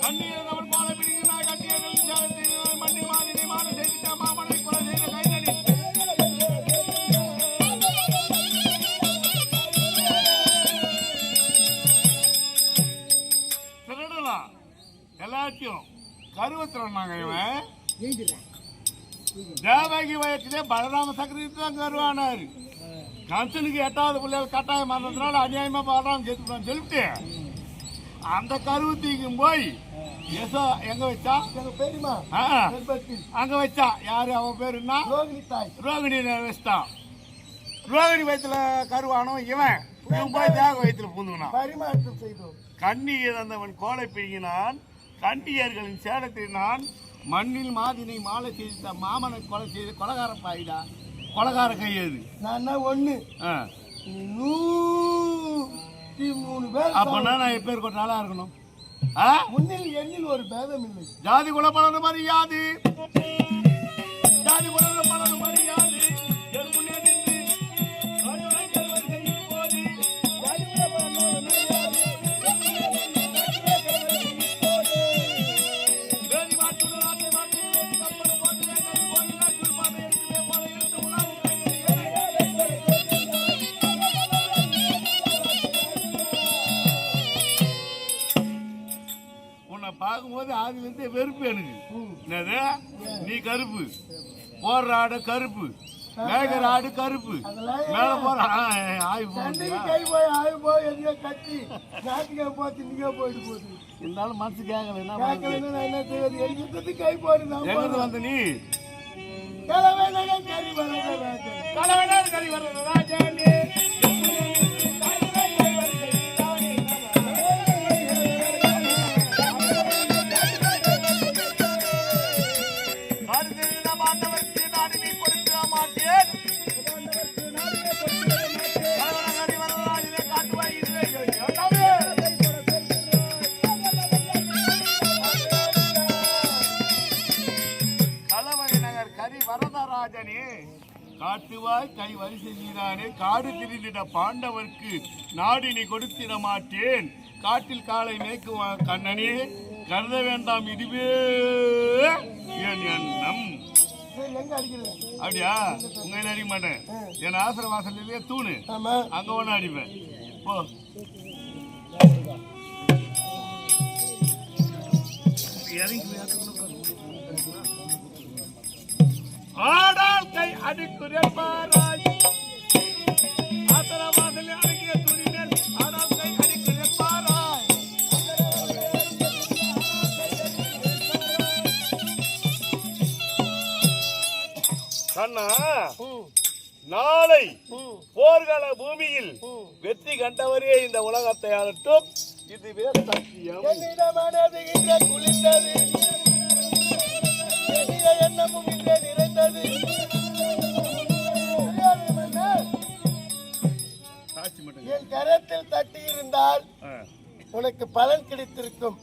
Speaker 2: கண்ணீர் அவள் போல பிடிக்கிறாய் கட்டியர்கள் மண்ணி மாதிரி மான செய்த மாமனை கொலை செய்த கைதடி திருடலாம் எல்லாத்தையும் கருவத்திரம் நாங்க இவன் தேவகி வயத்திலே பலராம சக்கரவர்த்தி தான் கருவானாரு கம்சனுக்கு 8வது பிள்ளைகள் கட்டாயம் ஆனதுனால அநியாயமா பலராம சேர்த்துட்டான்னு சொல்லிட்டு அந்த கருவத்திக்கும் போய் ஏசோ எங்க வச்சா
Speaker 3: எங்க பெரியமா
Speaker 2: அங்க வச்சா யாரு அவன் பேரு என்ன
Speaker 3: ரோகிணி தாய்
Speaker 2: ரோகிணி வச்சுட்டான் ரோகிணி வயத்துல கருவானோ இவன் போய் தேவ வயத்துல பூந்துனான்
Speaker 3: பரிமாற்றம் செய்தோம்.
Speaker 2: கண்ணீர் வந்தவன் கோலை பிடிங்கினான் கண்டியர்களின் சேலத்தை நான் மண்ணில் மாதினை மாலை செய்த மாமனை கொலை செய்த கொலகார பாயிடா கொலகார கையது
Speaker 3: நான் ஒண்ணு 103 பேர்
Speaker 2: அப்பனா நான் எப்பேர் கொண்டாலா இருக்கணும்
Speaker 3: முன்னில் எண்ணில் ஒரு பேதம் இல்லை.
Speaker 2: ஜாதி குல பலனு மரியாது ஜாதி குல பலனு மரியாது பார்க்கும்போது ஆதிலிருந்து வெறுப்பு எனக்கு என்னது நீ கருப்பு போடுற ஆடு கருப்பு மேகர் ஆடு கருப்பு மேல போற
Speaker 3: கை போய் ஆய் போய் எங்கேயோ கட்டி நாட்டுக்கே போச்சு நீங்க போயிட்டு போகுது.
Speaker 2: இருந்தாலும் மனசு கேட்கல
Speaker 3: என்ன செய்வது? எங்க கை போடுது
Speaker 2: எங்கிருந்து வந்த நீ
Speaker 3: கலவனகர் கரி வரதராஜன்
Speaker 2: கலவனர் கரி வரதராஜனே காட்டுவாய் கை வரிசை நீரானே காடு திரிந்திட பாண்டவர்க்கு நாடினி கொடுத்திட மாட்டேன் காட்டில் காலை மேய்க்குவான் கண்ணனே கருத வேண்டாம் இதுவே என் எண்ணம். அப்படியா? உங்க அடிக்க மாட்டேன். என் ஆசிர வாசல்லையே தூணு அங்க ஒண்ணு அடிப்பேன். போ ஆடால் கை அடிக்குறப்பாராய் ஆசிர வாசலில் அடக்கிய தூணினர் ஆடால் கை அடிக்குறப்பாராய். கண்ணா, நாளை போர்க்கால பூமியில் வெற்றி கண்டவரே இந்த உலகத்தை ஆளட்டும். இதுவே சத்தியம்.
Speaker 3: என் கரத்தில் தட்டி இருந்தால் உனக்கு பலன் கிடைத்திருக்கும்.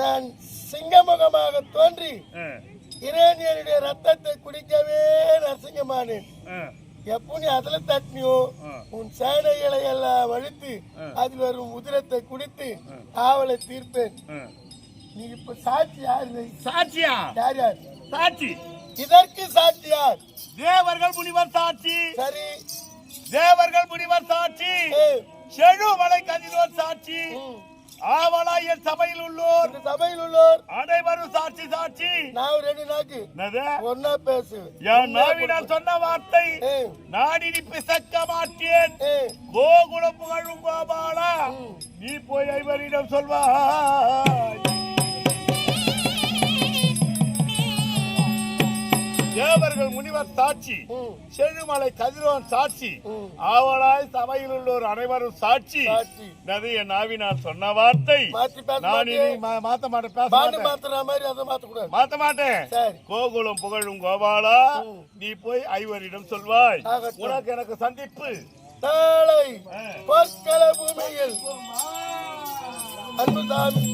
Speaker 3: நான் சிங்கமுகமாக தோன்றி இரேனியனுடைய ரத்தத்தை குடிக்கவே நரசிங்கமானேன். எப்போ நீ அதுல தட்டினியோ உன் சேனைகளை எல்லாம் வலித்து அதில் வரும் உதிரத்தை குடித்து காவலை தீர்ப்பேன். நீ இப்ப சாட்சி யாரு?
Speaker 2: சாட்சியா?
Speaker 3: யார் யார்
Speaker 2: சாட்சி?
Speaker 3: இதற்கு சாட்சி யார்?
Speaker 2: தேவர்கள் முனிவர் சாட்சி.
Speaker 3: சரி,
Speaker 2: தேவர்கள் முனிவர் சாட்சி. செழுமலை கதிரோர் சாட்சி. ஆவலாய் என் சபையில் உள்ளோர் அனைவரும் சாட்சி. சாட்சி
Speaker 3: நான் ரெண்டு நாக்கு ஒன்னா பேசு.
Speaker 2: என் நாவினால் சொன்ன வார்த்தை நாடினி பிசக்க மாட்டேன். கோகுலம் புகழும் கோபாலா, நீ போய் ஐவரிடம் சொல்வாய். தேவர்கள் முனிவர் சாட்சி, செழுமலை கதிரோன் சாட்சி, ஆவலாய் சபையில் உள்ளோர் அனைவரும் சாட்சி. என் நாவினால் சொன்ன வார்த்தை நான் இனி மாத்த மாட்டேன். மாத்த மாட்டேன். கோகுலம் புகழும் கோபாலா, நீ போய் ஐவரிடம் சொல்வாய். உனக்கு எனக்கு சந்திப்பு
Speaker 3: நாளை பொற்கள பூமியில் அன்புசாமி